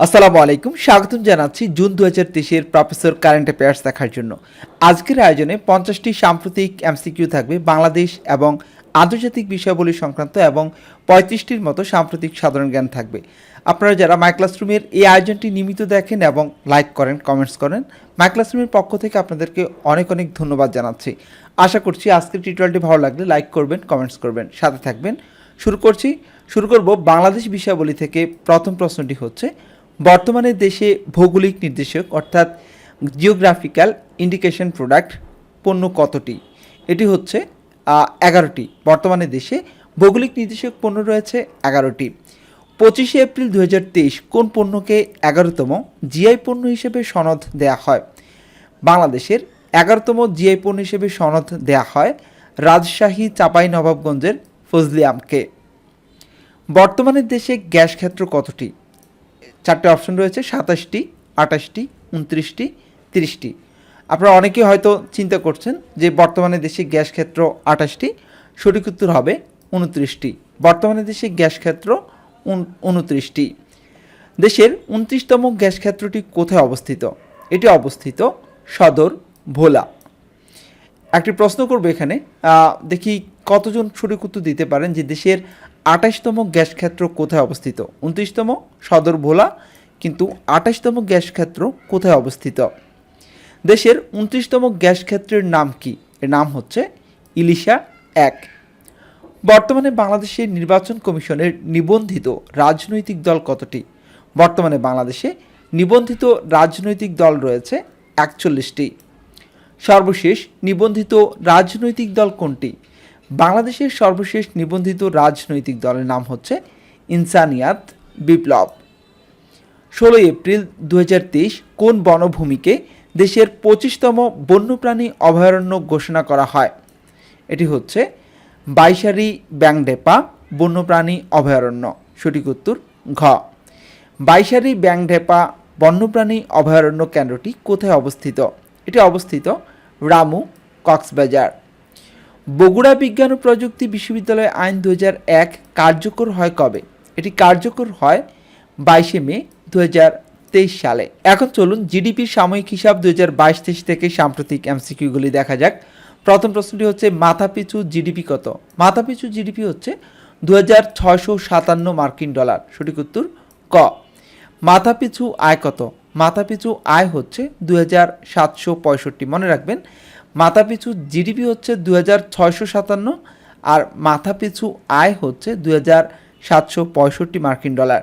আসসালামু আলাইকুম, স্বাগতম জানাচ্ছি জুন ২০২৩-এর প্রফেসর কারেন্ট অ্যাফেয়ার্স দেখার জন্য। আজকের আয়োজনে ৫০টি সাম্প্রতিক এমসিকিউ থাকবে বাংলাদেশ এবং আন্তর্জাতিক বিষয়াবলী সংক্রান্ত এবং ৩৫টির মতো সাম্প্রতিক সাধারণ জ্ঞান থাকবে। আপনারা যারা মাই ক্লাসরুমের এই আয়োজনটি নিয়মিত দেখেন এবং লাইক করেন, কমেন্টস করেন, মাই ক্লাসরুমের পক্ষ থেকে আপনাদেরকে অনেক অনেক ধন্যবাদ জানাচ্ছি। আশা করছি আজকের টিউটোরিয়ালটি ভালো লাগলে লাইক করবেন, কমেন্টস করবেন, সাথে থাকবেন। শুরু করব বাংলাদেশ বিষয়াবলী থেকে। প্রথম প্রশ্নটি হচ্ছে, বর্তমানে দেশে ভৌগোলিক নির্দেশক অর্থাৎ জিওগ্রাফিক্যাল ইন্ডিকেশন প্রোডাক্ট পণ্য কতটি? এটি হচ্ছে 11টি। বর্তমানে দেশে ভৌগোলিক নির্দেশক পণ্য রয়েছে 11টি। 25শে এপ্রিল 2023 কোন পণ্যকে 11তম জিআই পণ্য হিসেবে সনদ দেয়া হয়? বাংলাদেশের 11তম জিআই পণ্য হিসেবে সনদ দেয়া হয় রাজশাহী চাঁপাইনবাবগঞ্জের ফজলি আমকে। বর্তমানে দেশে গ্যাস ক্ষেত্র কতটি? 4টে অপশন রয়েছে, 27টি, 28টি, 29টি, 30টি। আপনারা অনেকেই হয়তো চিন্তা করছেন যে বর্তমানে দেশে গ্যাস ক্ষেত্র 28টি, সঠিক উত্তর হবে 29টি। বর্তমানে দেশে গ্যাস ক্ষেত্র 29টি। দেশের 29তম গ্যাস ক্ষেত্রটি কোথায় অবস্থিত? এটি অবস্থিত সদর ভোলা। একটি প্রশ্ন করব এখানে, দেখি কতজন সঠিক উত্তর দিতে পারেন যে দেশের 28তম গ্যাস ক্ষেত্র কোথায় অবস্থিত। 29তম সদর ভোলা, কিন্তু 28তম গ্যাস ক্ষেত্র কোথায় অবস্থিত? দেশের 29তম গ্যাস ক্ষেত্রের নাম কি? এর নাম হচ্ছে ইলিশা 1। বর্তমানে বাংলাদেশের নির্বাচন কমিশনের নিবন্ধিত রাজনৈতিক দল কতটি? বর্তমানে বাংলাদেশে নিবন্ধিত রাজনৈতিক দল রয়েছে 41টি। সর্বশেষ নিবন্ধিত রাজনৈতিক দল কোনটি? বাংলাদেশের সর্বশেষ নিবন্ধিত রাজনৈতিক দলের নাম হচ্ছে ইনসানিয়াত বিপ্লব। 16 এপ্রিল 2023 কোন বনভূমিকে দেশের 25তম বন্যপ্রাণী অভয়ারণ্য ঘোষণা করা হয়? এটি হচ্ছে বাইশারি ব্যাংডেপা বন্যপ্রাণী অভয়ারণ্য। সঠিক উত্তর ঘ। বাইশারি ব্যাংডেপা বন্যপ্রাণী অভয়ারণ্য কেন্দ্রটি কোথায় অবস্থিত? এটি অবস্থিত রামু, কক্সবাজার। বগুড়া বিজ্ঞান ও প্রযুক্তি বিশ্ববিদ্যালয় আইন 2001 কার্যকর হয় কবে? এটি কার্যকর হয় 22শে মে 2023 সালে। এখন চলুন জিডিপির সাময়িক হিসাব 2022-23 থেকে সাম্প্রতিক এমসিকিউগুলি দেখা যাক। প্রথম প্রশ্নটি হচ্ছে, মাথাপিছু জিডিপি কত? মাথাপিছু জিডিপি হচ্ছে 2657 মার্কিন ডলার। সঠিক উত্তর ক। মাথাপিছু আয় কত? মাথাপিছু আয় হচ্ছে 2765। মনে রাখবেন, মাথাপিছু জিডিপি হচ্ছে 2657 আর মাথাপিছু আয় হচ্ছে 2765 মার্কিন ডলার।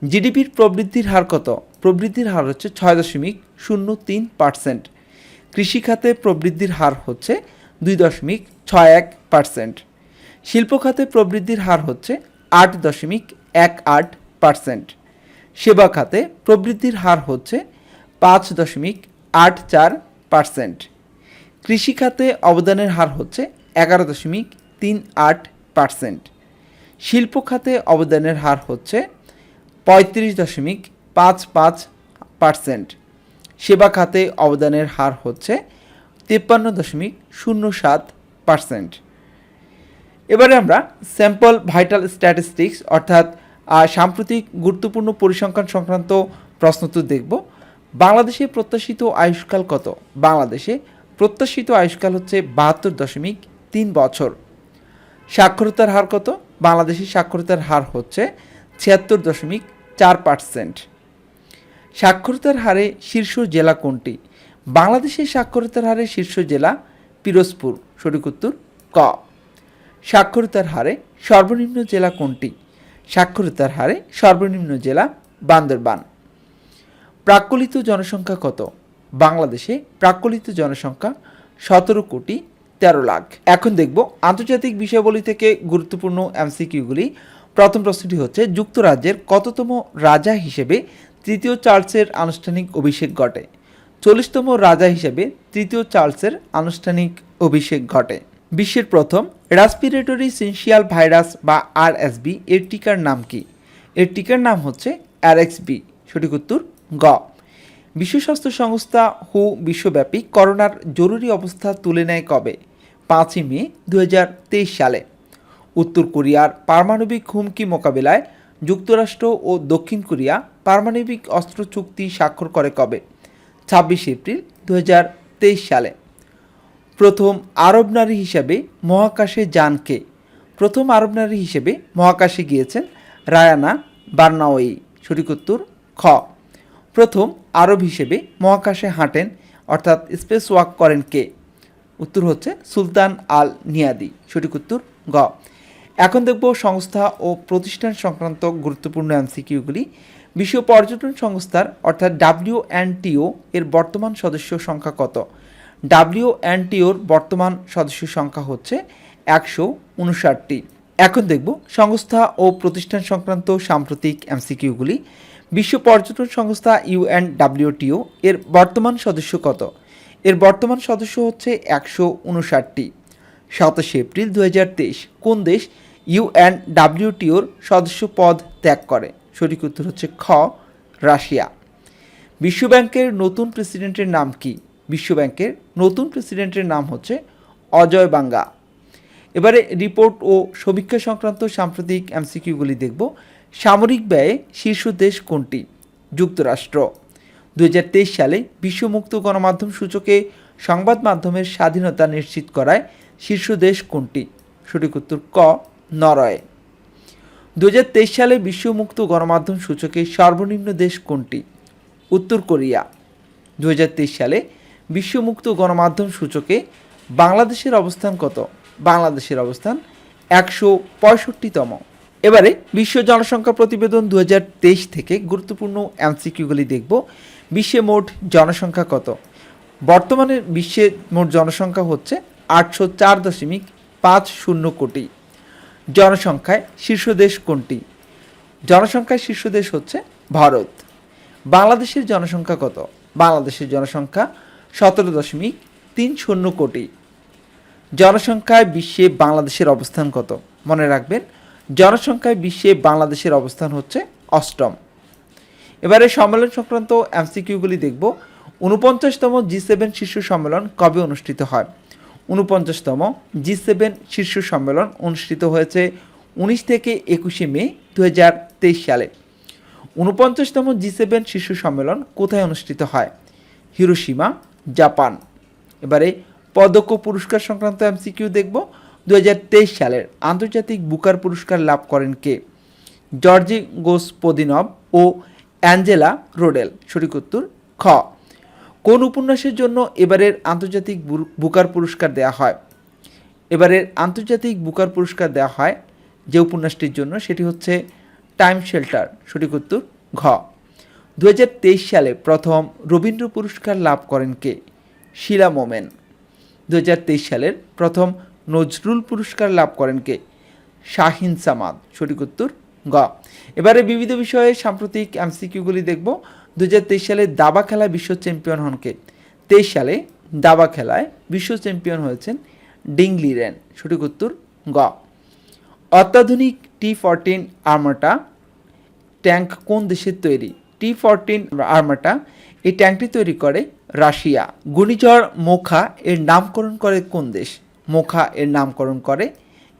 জিডিপির প্রবৃদ্ধির হার কত? প্রবৃদ্ধির হার হচ্ছে 6.03%। কৃষিখাতে প্রবৃদ্ধির হার হচ্ছে 2.61%। শিল্প খাতে প্রবৃদ্ধির হার হচ্ছে 8.18%। সেবা খাতে প্রবৃদ্ধির হার হচ্ছে 5.84%। কৃষিখাতে অবদানের হার হচ্ছে 11.38%। শিল্প খাতে অবদানের হার হচ্ছে 35.55%। সেবা খাতে অবদানের হার হচ্ছে 53.07%। এবারে আমরা স্যাম্পল ভাইটাল স্ট্যাটিস্টিক্স অর্থাৎ সাম্প্রতিক গুরুত্বপূর্ণ পরিসংখ্যান সংক্রান্ত প্রশ্নোত্তর দেখব। বাংলাদেশে প্রত্যাশিত আয়ুষ্কাল কত? বাংলাদেশে প্রত্যাশিত আয়ুষ্কাল হচ্ছে 72.3 বছর। সাক্ষরতার হার কত? বাংলাদেশের সাক্ষরতার হার হচ্ছে 76.4%। সাক্ষরতার হারে শীর্ষ জেলা কোনটি? বাংলাদেশের সাক্ষরতার হারে শীর্ষ জেলা পিরোজপুর। সঠিক উত্তর ক। সাক্ষরতার হারে সর্বনিম্ন জেলা কোনটি? সাক্ষরতার হারে সর্বনিম্ন জেলা বান্দরবান। প্রাক্কলিত জনসংখ্যা কত? বাংলাদেশে প্রাক্কলিত জনসংখ্যা 17,13,00,000। এখন দেখব আন্তর্জাতিক বিষয়াবলী থেকে গুরুত্বপূর্ণ এমসিকিউগুলি। প্রথম প্রশ্নটি হচ্ছে, যুক্তরাজ্যের কততম রাজা হিসেবে তৃতীয় চার্লসের আনুষ্ঠানিক অভিষেক ঘটে? 40তম রাজা হিসেবে তৃতীয় চার্লসের আনুষ্ঠানিক অভিষেক ঘটে। বিশ্বের প্রথম রেসপিরেটরি সিনশিয়াল ভাইরাস বা আরএসবি এর টিকার নাম কি? এর টিকার নাম হচ্ছে আরএক্সবি। সঠিক উত্তর গ। বিশ্ব স্বাস্থ্য সংস্থা হু বিশ্বব্যাপী করোনার জরুরি অবস্থা তুলে নেয় কবে? 5 মে 2023 সালে। উত্তর কোরিয়ার পারমাণবিক হুমকি মোকাবিলায় যুক্তরাষ্ট্র ও দক্ষিণ কোরিয়া পারমাণবিক অস্ত্র চুক্তি স্বাক্ষর করে কবে? 26 এপ্রিল 2023 সালে। প্রথম আরব নারী হিসেবে মহাকাশে যান কে? প্রথম আরব নারী হিসেবে মহাকাশে গিয়েছেন রায়ানা বার্নাওয়ি। সঠিক উত্তর খ। প্রথম আরব হিসেবে মহাকাশে হাঁটেন অর্থাৎ স্পেস ওয়াক করেন কে? উত্তর হচ্ছে সুলতান আল নিয়াদি। সঠিক উত্তর গ। এখন দেখব সংস্থা ও প্রতিষ্ঠান সংক্রান্ত গুরুত্বপূর্ণ এমসিকিউগুলি। বিশ্ব পর্যটন সংস্থার অর্থাৎ WNTO এর বর্তমান সদস্য সংখ্যা কত? WNTOর বর্তমান সদস্য সংখ্যা হচ্ছে 159টি। এখন দেখব সংস্থা ও প্রতিষ্ঠান সংক্রান্ত সাম্প্রতিক এমসিকিউগুলি। বিশ্ব পর্যটন সংস্থা UNWTO এর বর্তমান সদস্য কত? এর বর্তমান সদস্য হচ্ছে 159টি। 27 এপ্রিল 2023 কোন দেশ UNWTOর সদস্য পদ ত্যাগ করে? সঠিক উত্তর হচ্ছে খ, রাশিয়া। বিশ্বব্যাংকের নতুন প্রেসিডেন্টের নাম কি? বিশ্বব্যাংকের নতুন প্রেসিডেন্টের নাম হচ্ছে অজয় বাঙ্গা। এবারে রিপোর্ট ও সমীক্ষা সংক্রান্ত সাম্প্রতিক এমসিকিউগুলি দেখব। সামরিক ব্যয়ে শীর্ষ দেশ কোনটি? যুক্তরাষ্ট্র। 2023 সালে বিশ্ব মুক্ত গণমাধ্যম সূচকে সংবাদ মাধ্যমের স্বাধীনতা নিশ্চিত করায় শীর্ষ দেশ কোনটি? সঠিক উত্তর ক, নরওয়ে। 2023 সালে বিশ্ব মুক্ত গণমাধ্যম সূচকে সর্বনিম্ন দেশ কোনটি? উত্তর কোরিয়া। 2023 সালে বিশ্ব মুক্ত গণমাধ্যম সূচকে বাংলাদেশের অবস্থান কত? বাংলাদেশের অবস্থান 165তম। এবারে বিশ্ব জনসংখ্যা প্রতিবেদন 2023 থেকে গুরুত্বপূর্ণ এমসিকিউগুলি দেখব। বিশ্বে মোট জনসংখ্যা কত? বর্তমানে বিশ্বে মোট জনসংখ্যা হচ্ছে 804.50 কোটি। জনসংখ্যায় শীর্ষ দেশ কোনটি? জনসংখ্যায় শীর্ষ দেশ হচ্ছে ভারত। বাংলাদেশের জনসংখ্যা কত? বাংলাদেশের জনসংখ্যা 17.30 কোটি। জনসংখ্যায় বিশ্বে বাংলাদেশের অবস্থান কত? মনে রাখবেন, জনসংখ্যায় বিশ্বে বাংলাদেশের অবস্থান হচ্ছে 8ম। এবারে সম্মেলন সংক্রান্ত এমসিকিউগুলি দেখব। 49তম G7 শীর্ষ সম্মেলন কবে অনুষ্ঠিত হয়? 49তম G7 শীর্ষ সম্মেলন অনুষ্ঠিত হয়েছে 19 থেকে 21 মে 2023 সালে। 49তম G7 শীর্ষ সম্মেলন কোথায় অনুষ্ঠিত হয়? Hiroshima, Japan. এবারে পদক ও পুরস্কার সংক্রান্ত এমসিকিউ দেখব। 2023 সালের আন্তর্জাতিক বুকার পুরস্কার লাভ করেন কে? জর্জি গোসপোদিনভ ও অ্যাঞ্জেলা রোডেল। সঠিক উত্তর খ। কোন উপন্যাসের জন্য এবারের আন্তর্জাতিক বুকার পুরস্কার দেওয়া হয়? এবারের আন্তর্জাতিক বুকার পুরস্কার দেওয়া হয় যে উপন্যাসটির জন্য সেটি হচ্ছে টাইম শেল্টার। সঠিক উত্তর ঘ। 2023 সালে প্রথম রবীন্দ্র পুরস্কার লাভ করেন কে? শিলা মোমেন। 2023 সালের প্রথম নজরুল পুরস্কার লাভ করেন কে? শাহিন সামাদ। সঠিক উত্তর গ। এবারে বিবিধ বিষয়ে সাম্প্রতিক এমসিকিউগুলি দেখব। 2023 সালে দাবা খেলায় বিশ্ব চ্যাম্পিয়ন হন কে? 23 সালে দাবা খেলায় বিশ্ব চ্যাম্পিয়ন হয়েছেন ডিংলি রেন। সঠিক উত্তর গ। অত্যাধুনিক T-14 আর্মাটা ট্যাঙ্ক কোন দেশের তৈরি? T-14 আর্মাটা এই ট্যাঙ্কটি তৈরি করে রাশিয়া। ঘূর্ণিঝড় মোখা এর নামকরণ করে কোন দেশ? মোখা এর নামকরণ করে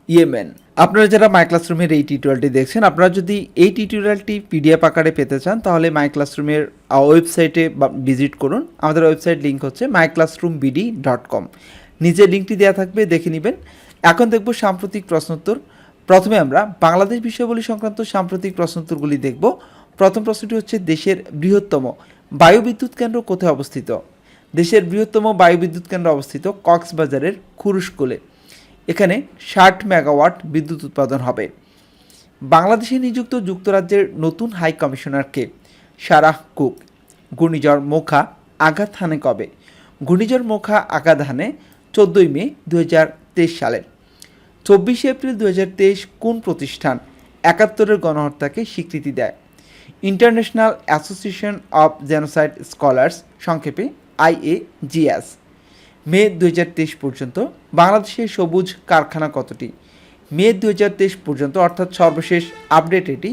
ইয়েমেন। আপনারা যারা মাই ক্লাসরুমের এই টিউটোরিয়ালটি দেখছেন, আপনারা যদি এই টিউটোরিয়ালটি PDF আকারে পেতে চান তাহলে মাই ক্লাসরুমের ওয়েবসাইটে ভিজিট করুন। আমাদের ওয়েবসাইট লিঙ্ক হচ্ছে myclassroombd.com। নিচে লিঙ্কটি দেওয়া থাকবে, দেখে নেবেন। এখন দেখব সাম্প্রতিক প্রশ্নোত্তর। প্রথমে আমরা বাংলাদেশ বিষয়াবলী সংক্রান্ত সাম্প্রতিক প্রশ্নোত্তরগুলি দেখব। প্রথম প্রশ্নটি হচ্ছে, দেশের বৃহত্তম বায়ুবিদ্যুৎ কেন্দ্র কোথায় অবস্থিত? দেশের বৃহত্তম বায়ুবিদ্যুৎ কেন্দ্র অবস্থিত কক্সবাজারের খুরুশকুলে। এখানে 60 মেগাওয়াট বিদ্যুৎ উৎপাদন হবে। বাংলাদেশে নিযুক্ত যুক্তরাজ্যের নতুন হাই কমিশনার কে? Sarah Cook. ঘূর্ণিঝড় মোখা আঘাত হানে কবে? ঘূর্ণিঝড় মোখা আঘাত হানে 14 মে 2023 সালে। 24 এপ্রিল 2023 কোন প্রতিষ্ঠান 71-এর গণহত্যাকে স্বীকৃতি দেয়? International association of genocide scholars, সংক্ষেপে IAGS। মে 2023 পর্যন্ত বাংলাদেশের সবুজ কারখানা কতটি? মে 2023 পর্যন্ত, অর্থাৎ সর্বশেষ আপডেট এটি,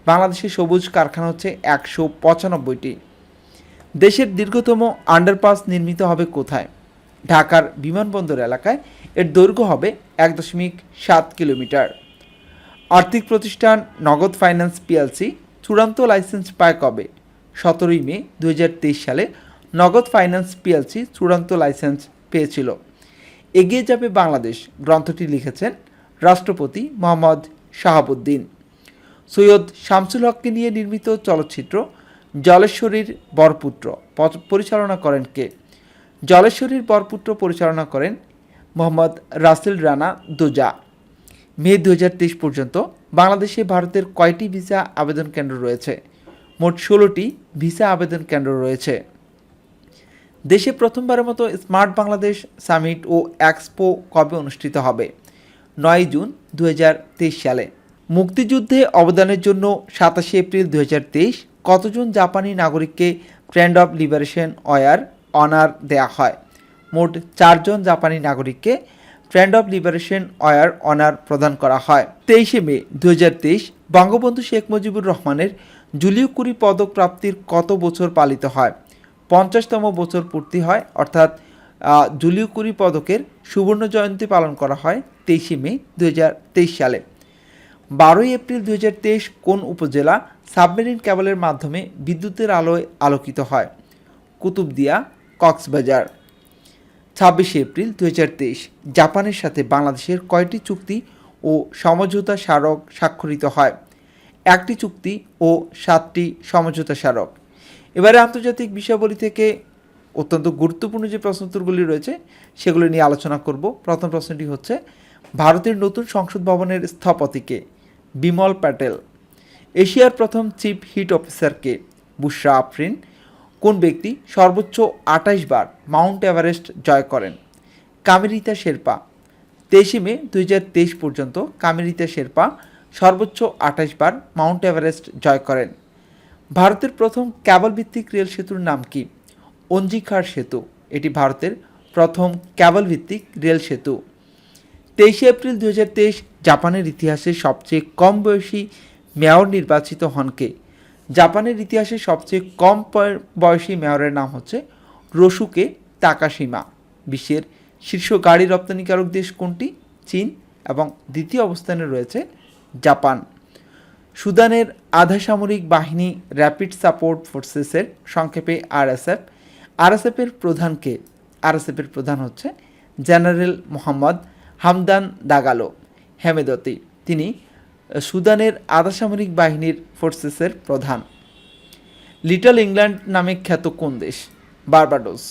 বাংলাদেশের সবুজ কারখানা হচ্ছে 195টি। দেশের দীর্ঘতম আন্ডারপাস নির্মিত হবে কোথায়? ঢাকার বিমানবন্দর এলাকায়। এর দৈর্ঘ্য হবে 1.7 কিলোমিটার। আর্থিক প্রতিষ্ঠান নগদ ফাইন্যান্স পিএলসি চূড়ান্ত লাইসেন্স পায় কবে? 17 মে 2023 সালে নগদ ফাইন্যান্স পিএলসি চূড়ান্ত লাইসেন্স পেয়েছিল। এগিয়ে যাবে বাংলাদেশ গ্রন্থটি লিখেছেন রাষ্ট্রপতি মোহাম্মদ শাহাবুদ্দিন। সৈয়দ শামসুল হককে নিয়ে নির্মিত চলচ্চিত্র জলেশ্বরীর বরপুত্র পরিচালনা করেন কে? জলেশ্বরীর বরপুত্র পরিচালনা করেন মোহাম্মদ রাসেল রানা দোজা। মে 2023 পর্যন্ত বাংলাদেশে ভারতের কয়টি ভিসা আবেদন কেন্দ্র রয়েছে? মোট 16টি ভিসা আবেদন কেন্দ্র রয়েছে। দেশে প্রথমবারের মতো স্মার্ট বাংলাদেশ সামিট ও এক্সপো কবে অনুষ্ঠিত হবে? 9 জুন 2023 সালে। মুক্তিযুদ্ধে অবদানের জন্য 27 এপ্রিল 2023 কতজন জাপানি নাগরিককে ফ্রেন্ড অব লিবারেশন অনার দেয়া হয়? মোট 4 জন জাপানি নাগরিককে ফ্রেন্ড অব লিবারেশন অনার প্রদান করা হয়। 23 মে 2023 বঙ্গবন্ধু শেখ মুজিবুর রহমানের জুলিও কুরি পদক প্রাপ্তির কত বছর পালিত হয়? 50তম বছর পূর্তি হয়, অর্থাৎ জুলিও কুরি পদকের সুবর্ণ জয়ন্তী পালন করা হয় 23 মে 2023 সালে। 12 এপ্রিল 2023 কোন উপজেলা সাবমেরিন কেবলের মাধ্যমে বিদ্যুতের আলোয় আলোকিত হয়? কুতুবদিয়া, কক্সবাজার। 26 এপ্রিল 2023 জাপানের সাথে বাংলাদেশের কয়টি চুক্তি ও সমঝোতা স্মারক স্বাক্ষরিত হয়? 1টি চুক্তি ও 7টি সমঝোতা স্মারক। এবারে আন্তর্জাতিক বিষয়াবলী থেকে অত্যন্ত গুরুত্বপূর্ণ যে প্রশ্নোত্তরগুলি রয়েছে সেগুলি নিয়ে আলোচনা করব। প্রথম প্রশ্নটি হচ্ছে, ভারতের নতুন সংসদ ভবনের স্থপতি কে? বিমল প্যাটেল। এশিয়ার প্রথম চিফ হিট অফিসার কে? বুশরা আফরিন। কোন ব্যক্তি সর্বোচ্চ 28 বার মাউন্ট এভারেস্ট জয় করেন? কামিরিতা শেরপা। 23 মে 2023 পর্যন্ত কামিরিতা শেরপা সর্বোচ্চ 28 বার মাউন্ট এভারেস্ট জয় করেন। ভারতের প্রথম ক্যাবল ভিত্তিক রেল সেতুর নাম কি? অঞ্জিখার সেতু। এটি ভারতের প্রথম ক্যাবল ভিত্তিক রেল সেতু। 23 এপ্রিল 2023 জাপানের ইতিহাসে সবচেয়ে কম বয়সী মেয়র নির্বাচিত হন কে? জাপানের ইতিহাসে সবচেয়ে কম বয়সী মেয়রের নাম হচ্ছে রোসুকে তাকাশিমা। বিশ্বের শীর্ষ গাড়ি রপ্তানিকারক দেশ কোনটি? চীন, এবং দ্বিতীয় অবস্থানে রয়েছে জাপান। সুদানের আধা সামরিক বাহিনী র্যাপিড সাপোর্ট ফোর্সেসের সংক্ষেপে আরএসএফের প্রধান কে? আরএসএফের প্রধান হচ্ছে জেনারেল মোহাম্মদ হামদান দাগালো হেমেদতি। তিনি সুদানের আধা সামরিক বাহিনীর ফোর্সেসের প্রধান। লিটল ইংল্যান্ড নামে খ্যাত কোন দেশ? বার্বাডোস।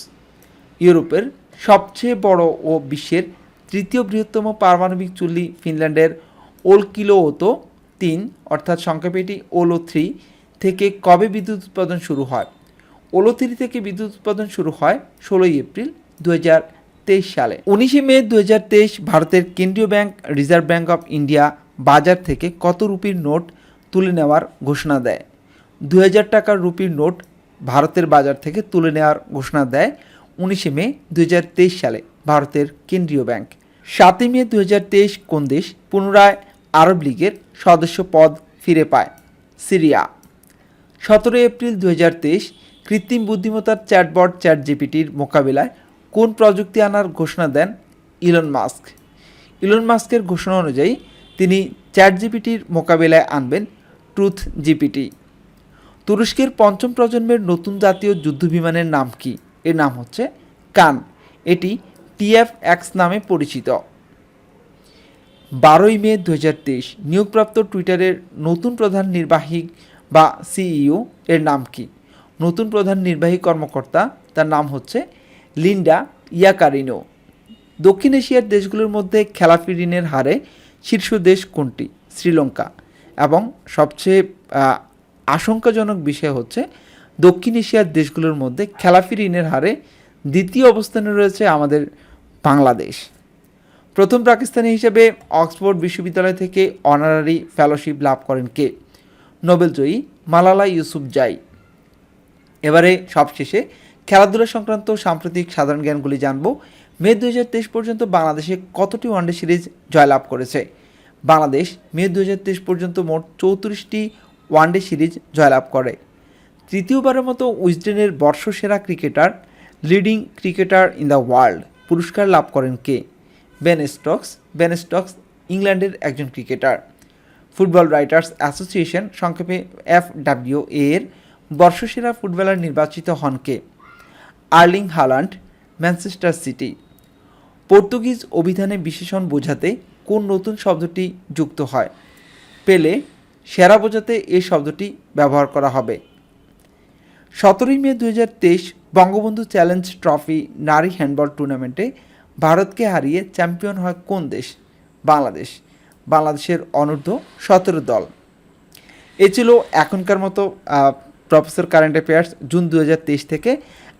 ইউরোপের সবচেয়ে বড় ও বিশ্বের তৃতীয় বৃহত্তম পারমাণবিক চুল্লি ফিনল্যান্ডের ওলকিলোওতো 3 অর্থাৎ সংক্ষেপে এটি ওলো 3 থেকে কবে বিদ্যুৎ উৎপাদন শুরু হয়? ওলো 3 থেকে বিদ্যুৎ উৎপাদন শুরু হয় 16 এপ্রিল 2023 সালে। 19 মে 2023 ভারতের কেন্দ্রীয় bank reserve bank of India বাজার থেকে কত রুপির নোট তুলে নেওয়ার ঘোষণা দেয়? 2000 টাকার রুপির নোট ভারতের বাজার থেকে তুলে নেওয়ার ঘোষণা দেয় 19 মে 2023 সালে ভারতের কেন্দ্রীয় ব্যাংক। 7 মে 2023 কোন দেশ পুনরায় আরব লীগের সদস্য পদ ফিরে পায়? সিরিয়া। 17 এপ্রিল 2023 কৃত্রিম বুদ্ধিমত্তার চ্যাটবট চ্যাটজিপিটির মোকাবিলায় কোন প্রযুক্তি আনার ঘোষণা দেন ইলন মাস্ক? ইলন মাস্কের ঘোষণা অনুযায়ী তিনি চ্যাটজিপিটির মোকাবিলায় আনবেন ট্রুথ জিপিটি। তুরস্কের 5ম প্রজন্মের নতুন জাতীয় যুদ্ধবিমানের নাম কি? এর নাম হচ্ছে কান। এটি TF-X নামে পরিচিত। 12 মে 2023 নিয়োগপ্রাপ্ত টুইটারের নতুন প্রধান নির্বাহী বা সিইও এর নাম কি? নতুন প্রধান নির্বাহী কর্মকর্তা তার নাম হচ্ছে লিন্ডা ইয়াকারিনো। দক্ষিণ এশিয়ার দেশগুলোর মধ্যে খেলাফি ঋণের হারে শীর্ষ দেশ কোনটি? শ্রীলঙ্কা। এবং সবচেয়ে আশঙ্কাজনক বিষয় হচ্ছে দক্ষিণ এশিয়ার দেশগুলোর মধ্যে খেলাফি ঋণের হারে দ্বিতীয় অবস্থানে রয়েছে আমাদের বাংলাদেশ। প্রথম পাকিস্তানি হিসেবে অক্সফোর্ড বিশ্ববিদ্যালয় থেকে অনারারি ফেলোশিপ লাভ করেন কে? নোবেলজয়ী মালালা ইউসুফজাই। এবারে সবশেষে খেলাধুলা সংক্রান্ত সাম্প্রতিক সাধারণ জ্ঞানগুলি জানব। মে 2023 পর্যন্ত বাংলাদেশে কতটি ওয়ানডে সিরিজ জয়লাভ করেছে? বাংলাদেশ মে 2023 পর্যন্ত মোট 34টি ওয়ানডে সিরিজ জয়লাভ করে। তৃতীয়বারের মতো উইজডেনের বর্ষসেরা cricketer, leading cricketer in the world পুরস্কার লাভ করেন কে? বেন স্টোকস ইংল্যান্ডের একজন ক্রিকেটার। ফুটবল রাইটার্স অ্যাসোসিয়েশন সংক্ষেপে FWA এর বর্ষসেরা ফুটবলার নির্বাচিত হন কে? Erling Haaland, Manchester City. Portuguese অভিধানে বিশেষণ বোঝাতে কোন নতুন শব্দটি যুক্ত হয়? পেলে। সেরা বোঝাতে এই শব্দটি ব্যবহার করা হবে। 17 মে 2023 বঙ্গবন্ধু চ্যালেঞ্জ ট্রফি নারী হ্যান্ডবল টুর্নামেন্টে ভারতকে হারিয়ে চ্যাম্পিয়ন হয় কোন দেশ? বাংলাদেশ। বাংলাদেশের অনূর্ধ্ব 17 দল। এ ছিল এখনকার মতো প্রফেসর কারেন্ট অ্যাফেয়ার্স জুন 2023 থেকে।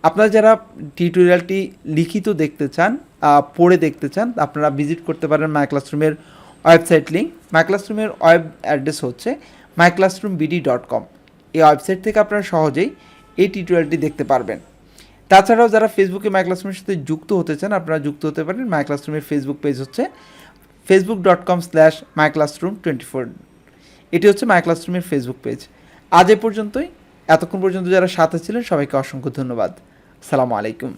আপনারা যারা টিউটোরিয়ালটি লিখিত দেখতে চান, পড়ে দেখতে চান, আপনারা ভিজিট করতে পারেন মাই ক্লাসরুমের ওয়েবসাইট লিঙ্ক। মাই ক্লাসরুমের ওয়েব অ্যাড্রেস হচ্ছে myclassroombd.com। এই ওয়েবসাইট থেকে আপনারা সহজেই এই টিউটোরিয়ালটি দেখতে পারবেন। তাছাড়াও যারা ফেসবুকে মাই ক্লাসরুমের সাথে যুক্ত হতে চান, আপনারা যুক্ত হতে পারেন। মাই ক্লাসরুমের ফেসবুক পেজ হচ্ছে facebook.com/myclassroom24। এটি হচ্ছে মাই ক্লাসরুমের ফেসবুক পেজ। আজ এ পর্যন্তই। এতক্ষণ পর্যন্ত যারা সাথে ছিলেন সবাইকে অসংখ্য ধন্যবাদ। আসসালামু আলাইকুম।